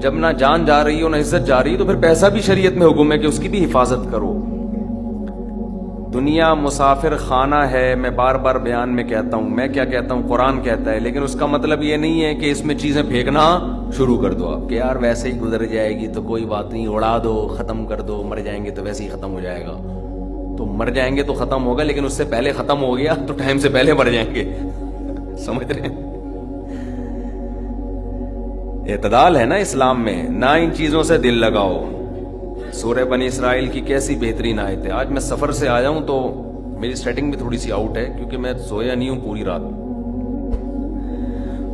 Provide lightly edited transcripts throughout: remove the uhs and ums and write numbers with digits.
جب نہ جان جا رہی ہو نہ عزت جا رہی ہے تو پھر پیسہ بھی شریعت میں حکم ہے کہ اس کی بھی حفاظت کرو. دنیا مسافر خانہ ہے، میں بار بار بیان میں کہتا ہوں، میں کیا کہتا ہوں، قرآن کہتا ہے، لیکن اس کا مطلب یہ نہیں ہے کہ اس میں چیزیں پھینکنا شروع کر دو آپ کہ یار ویسے ہی گزر جائے گی تو کوئی بات نہیں، اڑا دو، ختم کر دو، مر جائیں گے تو ویسے ہی ختم ہو جائے گا. تو مر جائیں گے تو ختم ہوگا، لیکن اس سے پہلے ختم ہو گیا تو ٹائم سے پہلے مر جائیں گے. سمجھ رہے ہیں؟ اعتدال ہے نا اسلام میں، نہ ان چیزوں سے دل لگاؤ. سورہ بنی اسرائیل کی کیسی بہترین آیت ہے. آج میں سفر سے آیا ہوں تو میری سیٹنگ بھی تھوڑی سی آؤٹ ہے کیونکہ میں سویا نہیں ہوں پوری رات.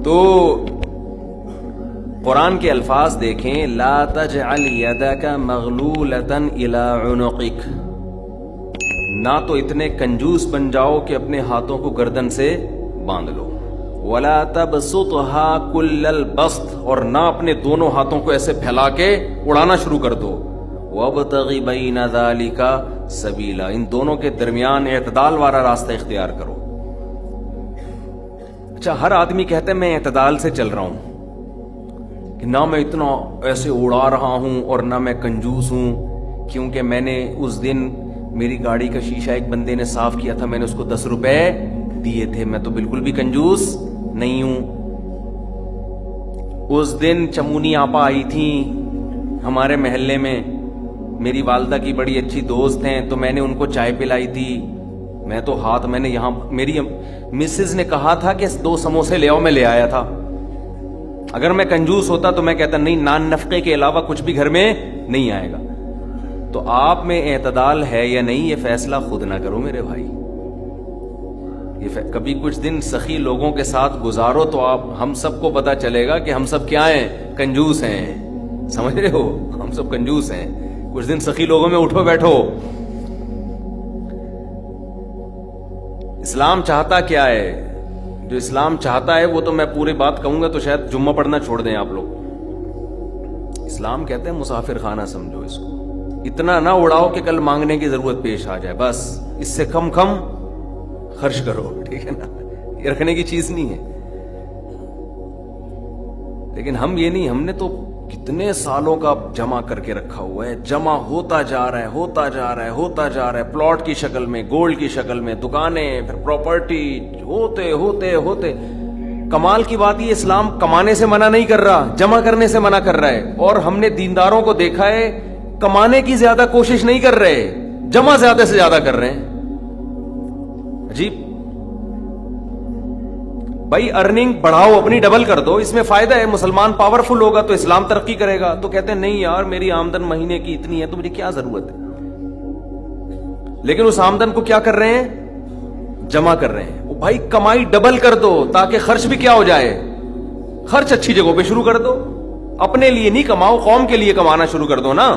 تو قرآن کے الفاظ دیکھیں، لا تجعل یدک مغلولۃ الی عنقک، نہ تو اتنے کنجوس بن جاؤ کہ اپنے ہاتھوں کو گردن سے باندھ لو، ولا تبسطها کل البسط، اور نہ اپنے دونوں ہاتھوں کو ایسے پھیلا کے اڑانا شروع کر دو. وابتغ بین ذلک سبیلا، ان دونوں کے درمیان اعتدال والا راستہ اختیار کرو. اچھا، ہر آدمی کہتا ہے میں اعتدال سے چل رہا ہوں، کہ نہ میں اتنا ایسے اڑا رہا ہوں اور نہ میں کنجوس ہوں، کیونکہ میں نے اس دن میری گاڑی کا شیشہ ایک بندے نے صاف کیا تھا، میں نے اس کو 10 روپے دیے تھے، میں تو بالکل بھی کنجوس نہیں ہوں. اس دن چمونی آپا آئی تھی ہمارے محلے میں، میری والدہ کی بڑی اچھی دوست ہیں، تو میں نے ان کو چائے پلائی تھی. میں تو میں نے یہاں میری مسز نے کہا تھا کہ 2 سموسے لے آؤ، میں لے آیا تھا. اگر میں کنجوس ہوتا تو میں کہتا نہیں، نان نفقے کے علاوہ کچھ بھی گھر میں نہیں آئے گا. تو آپ میں اعتدال ہے یا نہیں، یہ فیصلہ خود نہ کرو میرے بھائی. کبھی کچھ دن سخی لوگوں کے ساتھ گزارو تو ہم سب کو پتا چلے گا کہ ہم سب کیا ہیں، کنجوس ہیں. سمجھ رہے ہو؟ ہم سب کنجوس ہیں. کچھ دن سخی لوگوں میں اٹھو بیٹھو. اسلام چاہتا کیا ہے؟ جو اسلام چاہتا ہے وہ تو میں پوری بات کہوں گا تو شاید جمعہ پڑھنا چھوڑ دیں آپ لوگ. اسلام کہتے ہیں مسافر خانہ سمجھو اس کو، اتنا نہ اڑاؤ کہ کل مانگنے کی ضرورت پیش آ جائے، بس اس سے کم خرچ کرو. ٹھیک ہے نا؟ یہ رکھنے کی چیز نہیں ہے. لیکن ہم یہ نہیں، ہم نے تو کتنے سالوں کا جمع کر کے رکھا ہوا ہے، جمع ہوتا جا رہا ہے، ہوتا جا رہا ہے، ہوتا جا رہا ہے، پلاٹ کی شکل میں، گولڈ کی شکل میں، دکانیں، پھر پراپرٹی، ہوتے ہوتے ہوتے. کمال کی بات یہ، اسلام کمانے سے منع نہیں کر رہا، جمع کرنے سے منع کر رہا ہے. اور ہم نے دینداروں کو دیکھا ہے کمانے کی زیادہ کوشش نہیں کر رہے، جمع زیادہ سے زیادہ کر رہے ہیں. عجیب. بھائی ارننگ بڑھاؤ، اپنی ڈبل کر دو، اس میں فائدہ ہے. مسلمان پاورفل ہوگا تو اسلام ترقی کرے گا. تو کہتے ہیں نہیں یار میری آمدن مہینے کی اتنی ہے تو مجھے کیا ضرورت ہے. لیکن اس آمدن کو کیا کر رہے ہیں؟ جمع کر رہے ہیں. بھائی کمائی ڈبل کر دو تاکہ خرچ بھی کیا ہو جائے، خرچ اچھی جگہوں پہ شروع کر دو. اپنے لیے نہیں کماؤ، قوم کے لیے کمانا شروع کر دو نا.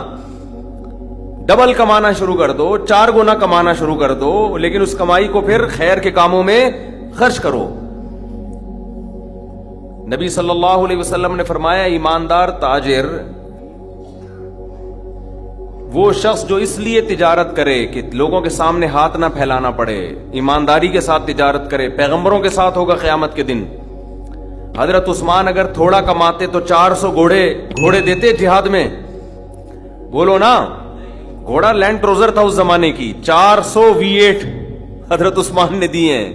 ڈبل کمانا شروع کر دو، 4 گنا کمانا شروع کر دو، لیکن اس کمائی کو پھر خیر کے کاموں میں خرچ کرو. نبی صلی اللہ علیہ وسلم نے فرمایا ایماندار تاجر وہ شخص جو اس لیے تجارت کرے کہ لوگوں کے سامنے ہاتھ نہ پھیلانا پڑے، ایمانداری کے ساتھ تجارت کرے. پیغمبروں کے ساتھ ہوگا قیامت کے دن. حضرت عثمان اگر تھوڑا کماتے تو 400 گھوڑے دیتے جہاد میں. بولو نا. گھوڑا لینڈ کروزر تھا اس زمانے کی، 400 V8 حضرت عثمان نے دیے ہیں.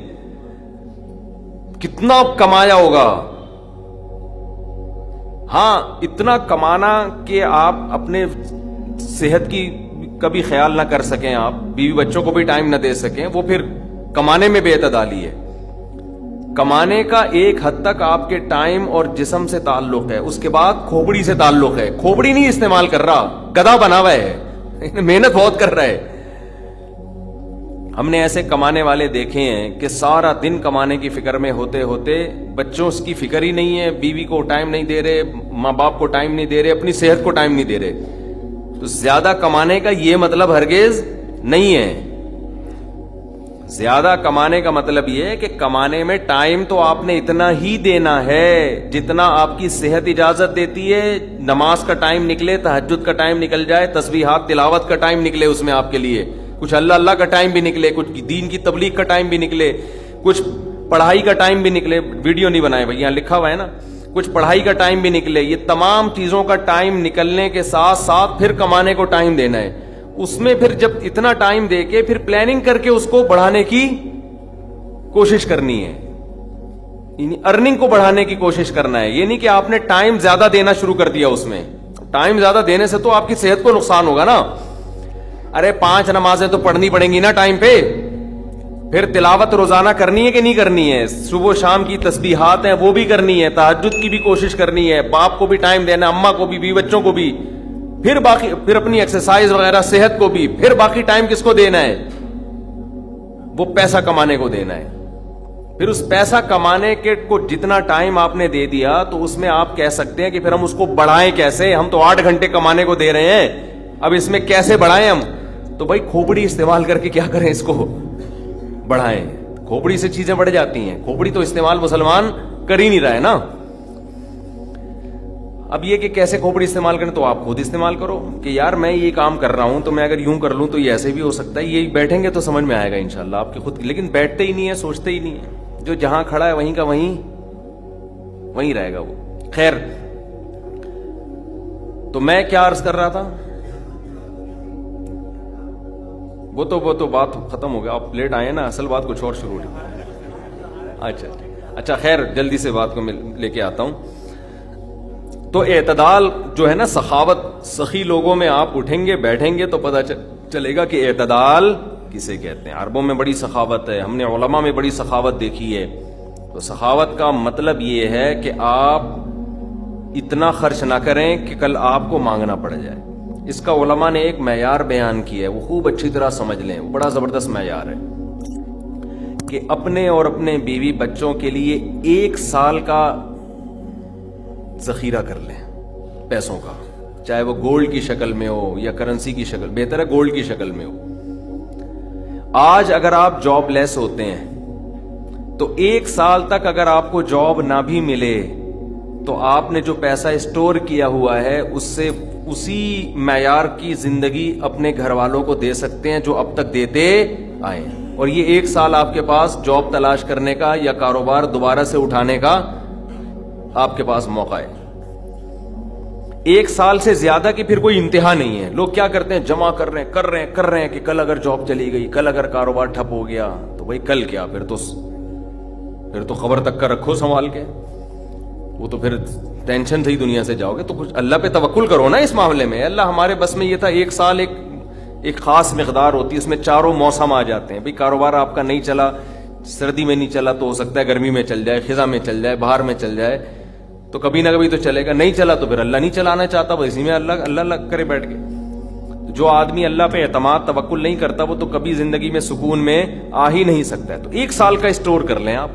کتنا کمایا ہوگا. ہاں اتنا کمانا کہ آپ اپنے صحت کی کبھی خیال نہ کر سکیں، آپ بیوی بچوں کو بھی ٹائم نہ دے سکیں، وہ پھر کمانے میں بے اعتدالی ہے. کمانے کا ایک حد تک آپ کے ٹائم اور جسم سے تعلق ہے، اس کے بعد کھوپڑی سے تعلق ہے. کھوپڑی نہیں استعمال کر رہا، گدھا بنا ہوا ہے، محنت بہت کر رہا ہے. ہم نے ایسے کمانے والے دیکھے ہیں کہ سارا دن کمانے کی فکر میں ہوتے ہوتے بچوں کی فکر ہی نہیں ہے، بیوی کو ٹائم نہیں دے رہے، ماں باپ کو ٹائم نہیں دے رہے، اپنی صحت کو ٹائم نہیں دے رہے. تو زیادہ کمانے کا یہ مطلب ہرگز نہیں ہے. زیادہ کمانے کا مطلب یہ ہے کہ کمانے میں ٹائم تو آپ نے اتنا ہی دینا ہے جتنا آپ کی صحت اجازت دیتی ہے. نماز کا ٹائم نکلے، تہجد کا ٹائم نکل جائے، تسبیحات تلاوت کا ٹائم نکلے اس میں آپ کے لیے، کچھ اللہ کا ٹائم بھی نکلے، کچھ دین کی تبلیغ کا ٹائم بھی نکلے، کچھ پڑھائی کا ٹائم بھی نکلے. ویڈیو نہیں بنائے بھائی، یہاں لکھا ہوا ہے نا، کچھ پڑھائی کا ٹائم بھی نکلے. یہ تمام چیزوں کا ٹائم نکلنے کے ساتھ ساتھ پھر کمانے کو ٹائم دینا ہے. اس میں پھر جب اتنا ٹائم دے کے پھر پلاننگ کر کے اس کو بڑھانے کی کوشش کرنی ہے, ارننگ کو بڑھانے کی کوشش کرنا ہے. یہ نہیں کہ آپ نے ٹائم زیادہ دینا شروع کر دیا. اس میں ٹائم زیادہ دینے سے تو آپ کی صحت کو نقصان ہوگا نا. ارے 5 نمازیں تو پڑھنی پڑیں گی نا ٹائم پہ. پھر تلاوت روزانہ کرنی ہے کہ نہیں کرنی ہے, صبح شام کی تسبیحات ہیں وہ بھی کرنی ہے, تہجد کی بھی کوشش کرنی ہے, باپ کو بھی ٹائم دینا, اماں کو بھی, بیوی بچوں کو بھی, پھر اپنی ایکسرسائز وغیرہ صحت کو بھی. پھر باقی ٹائم کس کو دینا ہے؟ وہ پیسہ کمانے کو دینا ہے. پھر اس پیسہ کمانے کے کو جتنا ٹائم آپ نے دے دیا تو اس میں آپ کہہ سکتے ہیں کہ پھر ہم اس کو بڑھائیں کیسے. ہم تو 8 گھنٹے کمانے کو دے رہے ہیں, اب اس میں کیسے بڑھائیں ہم؟ تو بھائی کھوپڑی استعمال کر کے کیا کریں, اس کو بڑھائیں. کھوپڑی سے چیزیں بڑھ جاتی ہیں. کھوپڑی تو استعمال مسلمان کر ہی نہیں رہا ہے نا. اب یہ کہ کیسے کھوپڑی استعمال کریں, تو آپ خود استعمال کرو کہ یار میں یہ کام کر رہا ہوں تو میں اگر یوں کر لوں تو یہ ایسے بھی ہو سکتا ہے. یہ بیٹھیں گے تو سمجھ میں آئے گا انشاءاللہ آپ کے خود. لیکن بیٹھتے ہی نہیں ہے, سوچتے ہی نہیں ہے. جو جہاں کھڑا ہے وہیں کا وہیں رہے گا وہ. خیر, تو میں کیا عرض کر رہا تھا, وہ تو بات ختم ہو گیا. آپ لیٹ آئے نا, اصل بات کچھ اور شروع ہوئی. اچھا خیر, جلدی سے بات کو میں لے کے آتا ہوں. تو اعتدال جو ہے نا, سخاوت, سخی لوگوں میں آپ اٹھیں گے بیٹھیں گے تو پتہ چلے گا کہ اعتدال کسے کہتے ہیں. عربوں میں بڑی سخاوت ہے, ہم نے علماء میں بڑی سخاوت دیکھی ہے. تو سخاوت کا مطلب یہ ہے کہ آپ اتنا خرچ نہ کریں کہ کل آپ کو مانگنا پڑ جائے. اس کا علماء نے ایک معیار بیان کیا ہے, وہ خوب اچھی طرح سمجھ لیں, وہ بڑا زبردست معیار ہے کہ اپنے اور اپنے بیوی بچوں کے لیے 1 سال کا ذخیرہ کر لیں پیسوں کا, چاہے وہ گولڈ کی شکل میں ہو یا کرنسی کی شکل, بہتر ہے گولڈ کی شکل میں ہو. آج اگر آپ جاب لیس ہوتے ہیں تو 1 سال تک اگر آپ کو جاب نہ بھی ملے تو آپ نے جو پیسہ اسٹور کیا ہوا ہے اس سے اسی معیار کی زندگی اپنے گھر والوں کو دے سکتے ہیں جو اب تک دیتے آئے. اور یہ 1 سال آپ کے پاس جاب تلاش کرنے کا یا کاروبار دوبارہ سے اٹھانے کا آپ کے پاس موقع ہے. 1 سال سے زیادہ کی پھر کوئی انتہا نہیں ہے. لوگ کیا کرتے ہیں, جمع کر رہے ہیں کہ کل اگر جاب چلی گئی, کل اگر کاروبار ٹھپ ہو گیا تو بھائی کل کیا, پھر تو خبر تک کا رکھو سنبھال کے. وہ تو پھر ٹینشن سے ہی دنیا سے جاؤ گے. تو کچھ اللہ پہ توکل کرو نا اس معاملے میں. اللہ ہمارے بس میں یہ تھا, 1 سال ایک خاص مقدار ہوتی ہے, اس میں چاروں موسم آ جاتے ہیں. بھائی کاروبار آپ کا نہیں چلا, سردی میں نہیں چلا تو ہو سکتا ہے گرمی میں چل جائے, خزاں میں چل جائے, بہار میں چل جائے, تو کبھی نہ کبھی تو چلے گا. نہیں چلا تو پھر اللہ نہیں چلانا چاہتا, وہ اسی میں اللہ کرے بیٹھ کے. جو آدمی اللہ پہ اعتماد توکل نہیں کرتا وہ تو کبھی زندگی میں سکون میں آ ہی نہیں سکتا ہے. تو 1 سال کا اسٹور کر لیں آپ.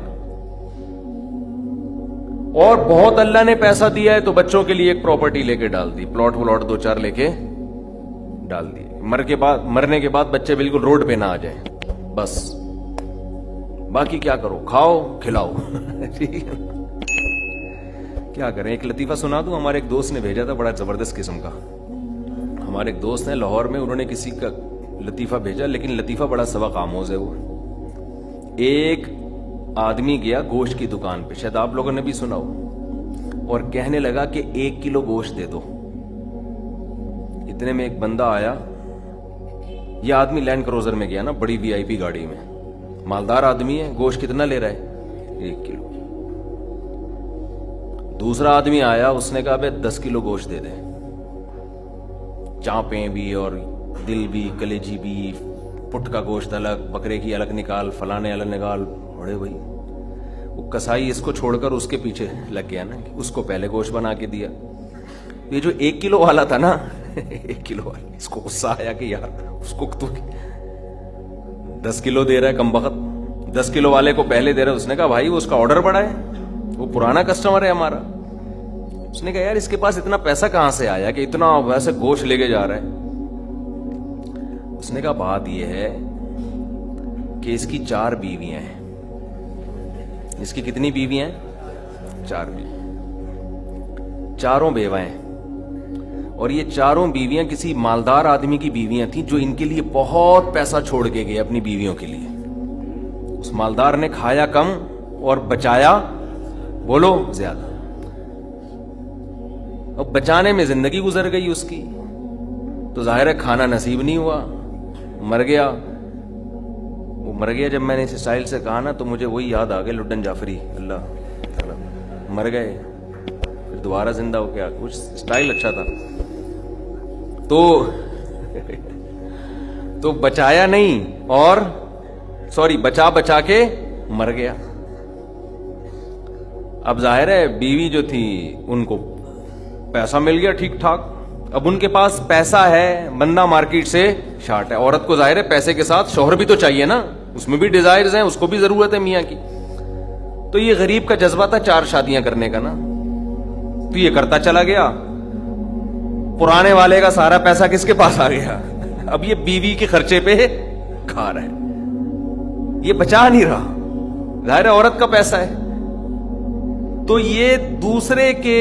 اور بہت اللہ نے پیسہ دیا ہے تو بچوں کے لیے ایک پراپرٹی لے کے ڈال دی, پلاٹ 2-4 لے کے ڈال دی. مرنے کے بعد بچے بالکل روڈ پہ نہ آ جائیں بس. باقی کیا کرو, کھاؤ کھلاؤ. ٹھیک ہے, کیا کریں. ایک لطیفہ سنا دوں, ہمارے ایک دوست نے بھیجا تھا بڑا زبردست قسم کا. ہمارے ایک دوست ہیں لاہور میں, انہوں نے کسی کا لطیفہ بھیجا, لیکن لطیفہ بڑا سبق آموز ہے. وہ ایک آدمی گیا گوشت کی دکان پہ, شاید آپ لوگوں نے بھی سنا ہو, اور کہنے لگا کہ 1 کلو گوشت دے دو. اتنے میں ایک بندہ آیا, یہ آدمی لینڈ کروزر میں گیا نا, بڑی VIP گاڑی میں, مالدار آدمی ہے. گوشت کتنا لے رہا ہے, 1 کلو. دوسرا آدمی آیا, اس نے کہا بھائی 10 کلو گوشت دے دیں, چانپیں بھی اور دل بھی, کلیجی بھی, پٹ کا گوشت الگ, بکرے کی الگ نکال, فلانے الگ نکال. بڑے بھائی وہ کسائی اس کو چھوڑ کر اس کے پیچھے لگ گیا نا, اس کو پہلے گوشت بنا کے دیا. یہ جو 1 کلو والا تھا نا 1 کلو والا, اس کو غصہ آیا کہ یار اس کو تو 10 کلو دے رہا ہے کم بخت, 10 کلو والے کو پہلے دے رہا ہے. اس نے کہا بھائی وہ اس کا آرڈر بڑا ہے, وہ پرانا کسٹمر ہے ہمارا. اس نے کہا یار اس کے پاس اتنا پیسہ کہاں سے آیا کہ اتنا ویسے گوشت لے کے جا رہا ہے. اس نے کہا بات یہ ہے کہ اس کی 4 بیویاں ہیں. اس کی کتنی بیویاں ہیں, 4 بیوی, 4 بیوہ ہیں. اور یہ 4 بیویاں کسی مالدار آدمی کی بیویاں تھیں جو ان کے لیے بہت پیسہ چھوڑ کے گئے اپنی بیویوں کے لیے. اس مالدار نے کھایا کم اور بچایا بولو زیادہ. اور بچانے میں زندگی گزر گئی اس کی، تو ظاہر ہے کھانا نصیب نہیں ہوا، مر گیا۔ وہ مر گیا جب میں نے اس اسٹائل سے کہا نا، تو مجھے وہی یاد آ گیا لڈن جعفری، اللہ مر گئے پھر دوبارہ زندہ ہو گیا، کچھ اسٹائل اچھا تھا۔ تو بچایا نہیں، اور سوری بچا کے مر گیا۔ اب ظاہر ہے بیوی جو تھی ان کو پیسہ مل گیا ٹھیک ٹھاک، اب ان کے پاس پیسہ ہے، بندہ مارکیٹ سے شارٹ ہے۔ عورت کو ظاہر ہے پیسے کے ساتھ شوہر بھی تو چاہیے نا، اس میں بھی ڈیزائرز ہیں، اس کو بھی ضرورت ہے میاں کی۔ تو یہ غریب کا جذبہ تھا 4 شادیاں کرنے کا نا، تو یہ کرتا چلا گیا، پرانے والے کا سارا پیسہ کس کے پاس آ گیا، اب یہ بیوی کے خرچے پہ کھا رہا ہے، یہ بچا نہیں رہا، ظاہر ہے عورت کا پیسہ ہے۔ تو یہ دوسرے کے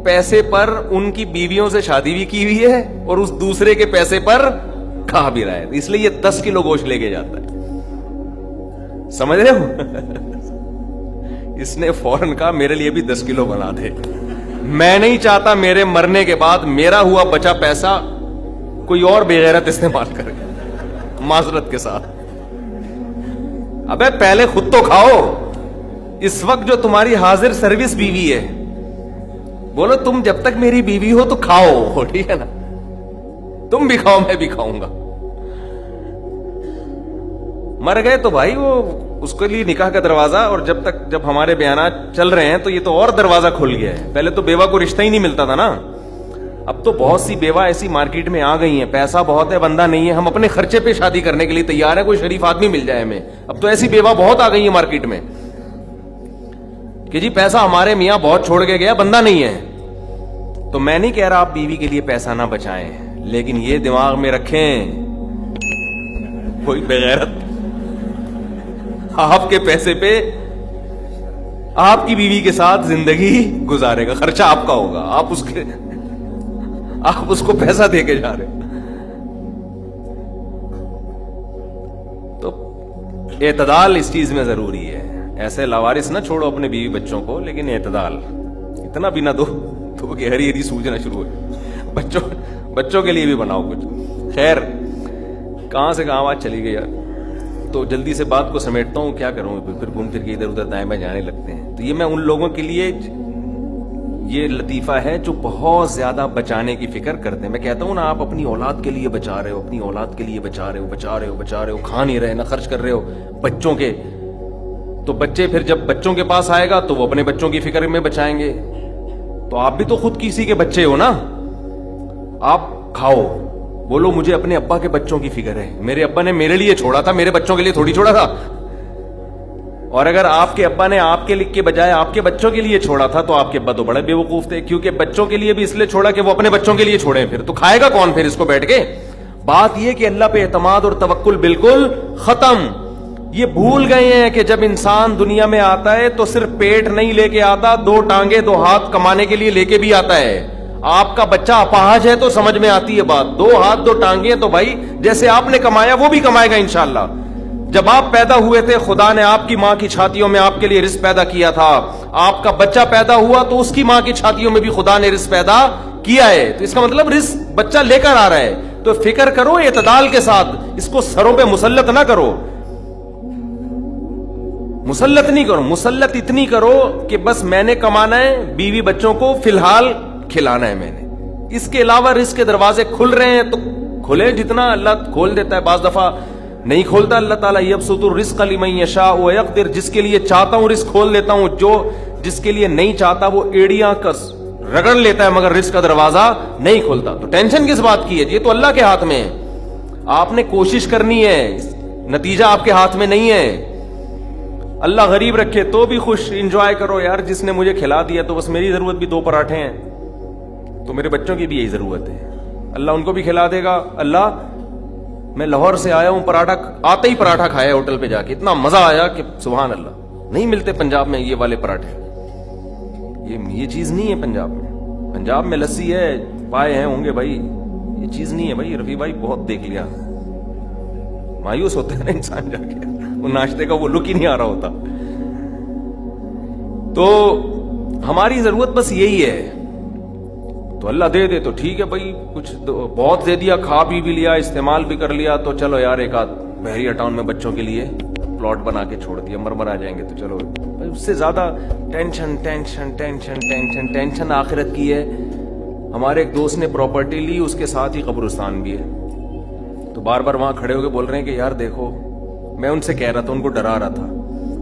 پیسے پر ان کی بیویوں سے شادی بھی کی ہوئی ہے، اور اس دوسرے کے پیسے پر کھا بھی رہا ہے، اس لیے یہ 10 کلو گوشت لے کے جاتا ہے، سمجھ رہے ہو؟ اس نے فوراً کہا میرے لیے بھی 10 کلو بنا دے، میں نہیں چاہتا میرے مرنے کے بعد میرا ہوا بچا پیسہ کوئی اور بے غیرت استعمال کرے، معذرت کے ساتھ۔ ابے پہلے خود تو کھاؤ، اس وقت جو تمہاری حاضر سروس بیوی ہے، بولو تم جب تک میری بیوی ہو تو کھاؤ، ٹھیک ہے نا، تم بھی کھاؤ میں بھی کھاؤں گا۔ مر گئے تو بھائی وہ اس کے لیے نکاح کا دروازہ، اور جب ہمارے بیانات چل رہے ہیں تو یہ تو اور دروازہ کھل گیا ہے، پہلے تو بیوہ کو رشتہ ہی نہیں ملتا تھا نا، اب تو بہت سی بیوہ ایسی مارکیٹ میں آ گئی ہیں، پیسہ بہت ہے بندہ نہیں ہے، ہم اپنے خرچے پہ شادی کرنے کے لیے تیار ہے، کوئی شریف آدمی مل جائے ہمیں، اب تو ایسی بیوہ بہت آ گئی ہے مارکیٹ میں کہ جی پیسہ ہمارے میاں بہت چھوڑ کے گیا، بندہ نہیں ہے۔ تو میں نہیں کہہ رہا آپ بیوی کے لیے پیسہ نہ بچائیں، لیکن یہ دماغ میں رکھیں کوئی بغیرت آپ کے پیسے پہ آپ کی بیوی کے ساتھ زندگی گزارے گا، خرچہ آپ کا ہوگا، آپ اس کو پیسہ دے کے جا رہے ہیں۔ تو اعتدال اس چیز میں ضروری ہے، ایسے لاوارث نہ چھوڑو اپنے بیوی بچوں کو، لیکن اعتدال، اتنا بھی نہ دو تو کہ ہری ہری سوجنا شروع ہو، بچوں کے لیے بھی بناؤ کچھ۔ خیر کہاں سے کہاں بات چلی گئی یار، تو جلدی سے بات کو سمیٹتا ہوں، کیا کروں پھر گھوم پھر کے ادھر ادھر دائیں بائیں جانے لگتے ہیں۔ تو یہ میں ان لوگوں کے لیے یہ لطیفہ ہے جو بہت زیادہ بچانے کی فکر کرتے ہیں۔ میں کہتا ہوں نا، آپ اپنی اولاد کے لیے بچا رہے ہو، اپنی اولاد کے لیے بچا رہے ہو، کھا نہیں رہے، نہ خرچ کر رہے ہو بچوں کے، تو بچے پھر جب بچوں کے پاس آئے گا تو وہ اپنے بچوں کی فکر میں بچائیں گے۔ تو آپ بھی تو خود کسی کے بچے ہو نا، آپ کھاؤ، بولو مجھے اپنے ابا کے بچوں کی فکر ہے، میرے ابا نے میرے لیے چھوڑا تھا، میرے بچوں کے لیے تھوڑی چھوڑا تھا۔ اور اگر آپ کے ابا نے آپ کے لکھ کے بجائے آپ کے بچوں کے لیے چھوڑا تھا تو آپ کے ابا تو بڑے بے وقوف تھے، کیونکہ بچوں کے لیے بھی اس لیے چھوڑا کہ وہ اپنے بچوں کے لیے چھوڑیں، پھر تو کھائے گا کون پھر اس کو بیٹھ کے؟ بات یہ کہ اللہ پہ اعتماد اور توکل بالکل ختم۔ یہ بھول گئے ہیں کہ جب انسان دنیا میں آتا ہے تو صرف پیٹ نہیں لے کے آتا، 2 ٹانگیں 2 ہاتھ کمانے کے لیے لے کے بھی آتا ہے۔ آپ کا بچہ اپاہج ہے تو سمجھ میں آتی ہے بات، 2 ہاتھ 2 ٹانگیں، تو بھائی جیسے آپ نے کمایا وہ بھی کمائے گا انشاءاللہ۔ جب آپ پیدا ہوئے تھے خدا نے آپ کی ماں کی چھاتیوں میں آپ کے لیے رزق پیدا کیا تھا، آپ کا بچہ پیدا ہوا تو اس کی ماں کی چھاتیوں میں بھی خدا نے رزق پیدا کیا ہے، تو اس کا مطلب رزق بچہ لے کر آ رہا ہے۔ تو فکر کرو اعتدال کے ساتھ، اس کو سروں پہ مسلط نہ کرو، مسلط نہیں کرو، مسلط اتنی کرو کہ بس میں نے کمانا ہے، بیوی بچوں کو فی الحال کھلانا ہے میں نے، اس کے علاوہ رزق کے دروازے کھل رہے ہیں تو کھلے، جتنا اللہ کھول دیتا ہے، بعض دفعہ نہیں کھولتا اللہ تعالیٰ، یبسط الرزق لمن یشاء ویقدر، جس کے لیے چاہتا ہوں رزق کھول دیتا ہوں، جو جس کے لیے نہیں چاہتا وہ ایڑیاں کس رگڑ لیتا ہے مگر رزق کا دروازہ نہیں کھولتا۔ تو ٹینشن کس بات کی ہے، یہ تو اللہ کے ہاتھ میں ہے، آپ نے کوشش کرنی ہے، نتیجہ آپ کے ہاتھ میں نہیں ہے۔ اللہ غریب رکھے تو بھی خوش، انجوائے کرو یار، جس نے مجھے کھلا دیا تو بس میری ضرورت بھی 2 پراٹھے ہیں، تو میرے بچوں کی بھی یہی ضرورت ہے، اللہ ان کو بھی کھلا دے گا۔ اللہ میں لاہور سے آیا ہوں، پراٹھا آتے ہی پراٹھا کھایا ہوٹل پہ جا کے، اتنا مزہ آیا کہ سبحان اللہ، نہیں ملتے پنجاب میں یہ والے پراٹھے، یہ چیز نہیں ہے پنجاب میں۔ پنجاب میں لسی ہے، پائے ہیں ہوں گے بھائی، یہ چیز نہیں ہے بھائی۔ رفیع بھائی بہت دیکھ لیا، مایوس ہوتا ہے نا انسان جا کے، وہ ناشتے کا وہ لک ہی نہیں آ رہا ہوتا۔ تو ہماری ضرورت بس یہی ہے تو اللہ دے دے تو ٹھیک ہے بھائی, کچھ بہت دے دیا, کھا پی بھی لیا, استعمال بھی کر لیا, تو چلو یار ایک آدھ بحریہ ٹاؤن میں بچوں کے لیے پلاٹ بنا کے چھوڑ دیا, مر آ جائیں گے تو چلو. اس سے زیادہ tension tension tension tension tension آخرت کی ہے. ہمارے ایک دوست نے پراپرٹی لی, اس کے ساتھ ہی قبرستان بھی ہے, تو بار بار وہاں کھڑے ہو کے بول رہے ہیں کہ یار دیکھو, میں ان سے کہہ رہا تھا, ان کو ڈرا رہا تھا,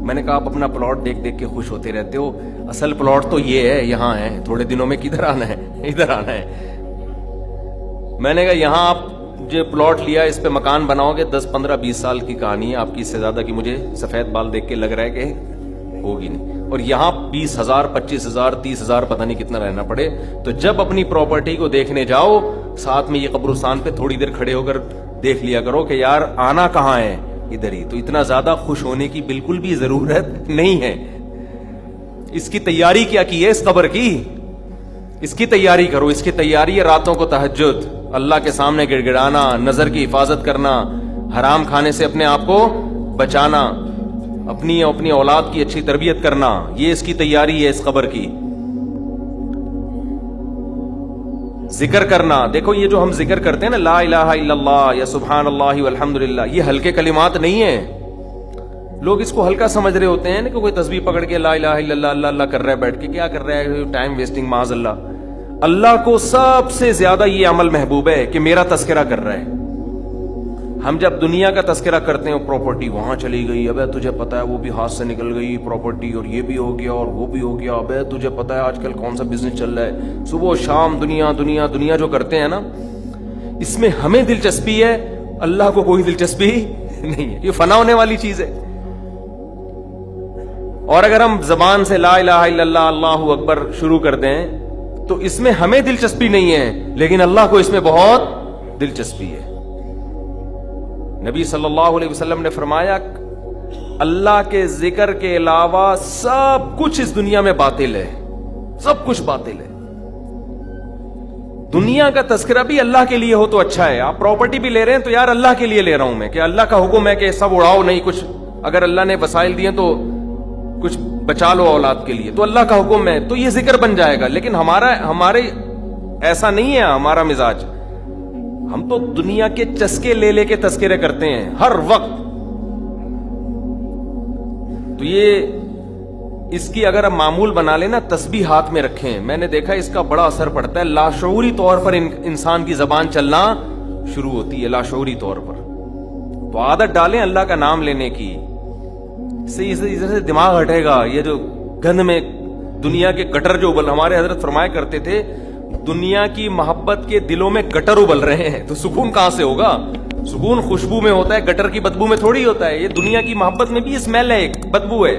میں نے کہا آپ اپنا پلاٹ دیکھ دیکھ کے خوش ہوتے رہتے ہو, اصل پلاٹ تو یہ ہے, یہاں ہے, تھوڑے دنوں میں کدھر آنا ہے, ادھر آنا ہے. میں نے کہا یہاں آپ جو پلاٹ لیا اس پہ مکان بناؤ گے 10 15 20 سال کی کہانی ہے آپ کی, اس سے زیادہ کی مجھے سفید بال دیکھ کے لگ رہا ہے کہ ہوگی نہیں. اور یہاں 20,000 25,000 30,000 پتہ نہیں کتنا رہنا پڑے. تو جب اپنی پراپرٹی کو دیکھنے جاؤ, ساتھ میں یہ قبرستان پہ تھوڑی دیر کھڑے ہو کر دیکھ لیا کرو کہ یار آنا کہاں ہے, ادھر ہی. تو اتنا زیادہ خوش ہونے کی بالکل بھی ضرورت نہیں ہے. اس کی تیاری کیا کی ہے اس قبر کی, اس کی تیاری کرو. اس کی تیاری ہے راتوں کو تہجد, اللہ کے سامنے گڑ گڑانا, نظر کی حفاظت کرنا, حرام کھانے سے اپنے آپ کو بچانا, اپنی اولاد کی اچھی تربیت کرنا. یہ اس کی تیاری ہے اس قبر کی. ذکر کرنا, دیکھو یہ جو ہم ذکر کرتے ہیں نا, لا الہ الا اللہ یا سبحان اللہ والحمدللہ, یہ ہلکے کلمات نہیں ہیں. لوگ اس کو ہلکا سمجھ رہے ہوتے ہیں نا, کہ کوئی تسبیح پکڑ کے لا الہ الا اللہ اللہ اللہ کر رہا ہے بیٹھ کے, کیا کر رہا ہے, ٹائم ویسٹنگ, معاذ اللہ. اللہ کو سب سے زیادہ یہ عمل محبوب ہے کہ میرا تذکرہ کر رہا ہے. ہم جب دنیا کا تذکرہ کرتے ہیں, پراپرٹی وہاں چلی گئی, ابے تجھے پتا ہے وہ بھی ہاتھ سے نکل گئی پراپرٹی, اور یہ بھی ہو گیا اور وہ بھی ہو گیا, ابے تجھے پتا ہے آج کل کون سا بزنس چل رہا ہے, صبح و شام دنیا دنیا دنیا جو کرتے ہیں نا, اس میں ہمیں دلچسپی ہے, اللہ کو کوئی دلچسپی نہیں ہے. یہ فنا ہونے والی چیز ہے. اور اگر ہم زبان سے لا الہ الا اللہ اللہ اکبر شروع کر دیں تو اس میں ہمیں دلچسپی نہیں ہے, لیکن اللہ کو اس میں بہت دلچسپی ہے. نبی صلی اللہ علیہ وسلم نے فرمایا اللہ کے ذکر کے علاوہ سب کچھ اس دنیا میں باطل ہے, سب کچھ باطل ہے. دنیا کا تذکرہ بھی اللہ کے لیے ہو تو اچھا ہے. آپ پراپرٹی بھی لے رہے ہیں تو یار اللہ کے لیے لے رہا ہوں میں, کہ اللہ کا حکم ہے کہ سب اڑاؤ نہیں, کچھ اگر اللہ نے وسائل دیے تو کچھ بچا لو اولاد کے لیے, تو اللہ کا حکم ہے تو یہ ذکر بن جائے گا. لیکن ہمارے ایسا نہیں ہے ہمارا مزاج. ہم تو دنیا کے چسکے لے لے کے تذکرے کرتے ہیں ہر وقت. تو یہ اس کی اگر ہم معمول بنا لینا, تسبیح ہاتھ میں رکھیں, میں نے دیکھا اس کا بڑا اثر پڑتا ہے. لاشعوری طور پر انسان کی زبان چلنا شروع ہوتی ہے, لاشعوری طور پر. تو عادت ڈالیں اللہ کا نام لینے کی, اس سے دماغ ہٹے گا. یہ جو گند میں دنیا کے گٹر جو ہمارے حضرت فرمایا کرتے تھے, دنیا کی محبت کے دلوں میں گٹر ابل رہے ہیں, تو سکون کہاں سے ہوگا؟ سکون خوشبو میں ہوتا ہے, گٹر کی بدبو میں تھوڑی ہوتا ہے. یہ دنیا کی محبت میں بھی اسمیل ہے, ایک بدبو ہے.